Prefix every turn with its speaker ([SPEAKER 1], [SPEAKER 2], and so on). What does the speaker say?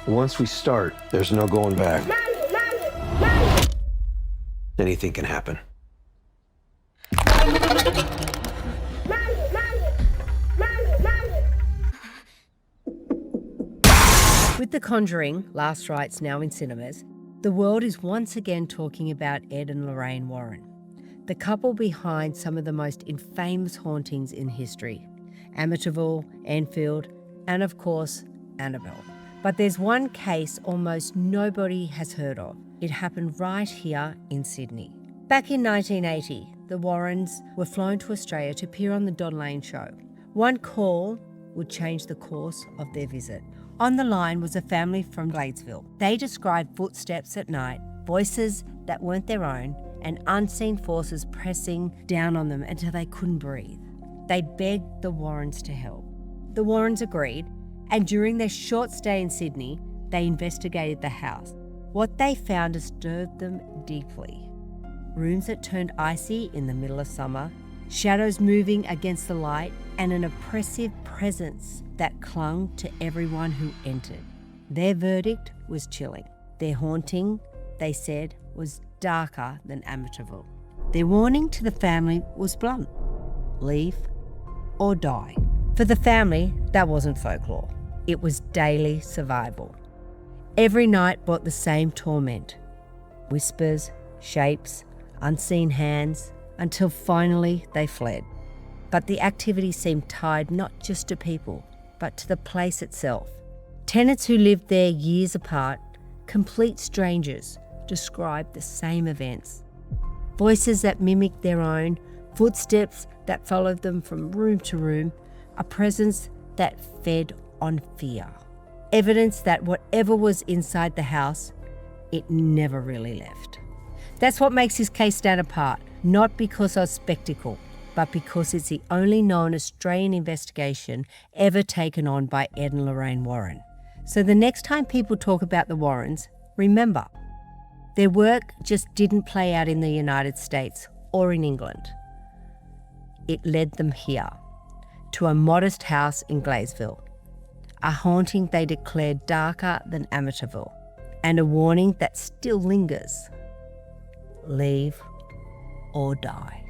[SPEAKER 1] Once we start, there's no going back.
[SPEAKER 2] Mommy!
[SPEAKER 1] Anything can happen.
[SPEAKER 3] With The Conjuring, Last Rites now in cinemas, the world is once again talking about Ed and Lorraine Warren, the couple behind some of the most infamous hauntings in history: Amityville, Enfield, and of course, Annabelle. But there's one case almost nobody has heard of. It happened right here in Sydney. Back in 1980, the Warrens were flown to Australia to appear on the Don Lane show. One call would change the course of their visit. On the line was a family from Gladesville. They described footsteps at night, voices that weren't their own, and unseen forces pressing down on them until they couldn't breathe. They begged the Warrens to help. The Warrens agreed, and during their short stay in Sydney, they investigated the house. What they found disturbed them deeply. Rooms that turned icy in the middle of summer, shadows moving against the light, and an oppressive presence that clung to everyone who entered. Their verdict was chilling. Their haunting, they said, was darker than Amityville. Their warning to the family was blunt: leave or die. For the family, that wasn't folklore. It was daily survival. Every night brought the same torment: whispers, shapes, unseen hands, until finally they fled. But the activity seemed tied not just to people, but to the place itself. Tenants who lived there years apart, complete strangers, described the same events. Voices that mimicked their own, footsteps that followed them from room to room, a presence that fed on fear. Evidence that whatever was inside the house, it never really left. That's what makes this case stand apart, not because of spectacle, but because it's the only known Australian investigation ever taken on by Ed and Lorraine Warren. So the next time people talk about the Warrens, remember, their work just didn't play out in the United States or in England. It led them here, to a modest house in Gladesville, a haunting they declared darker than Amityville, and a warning that still lingers: leave or die.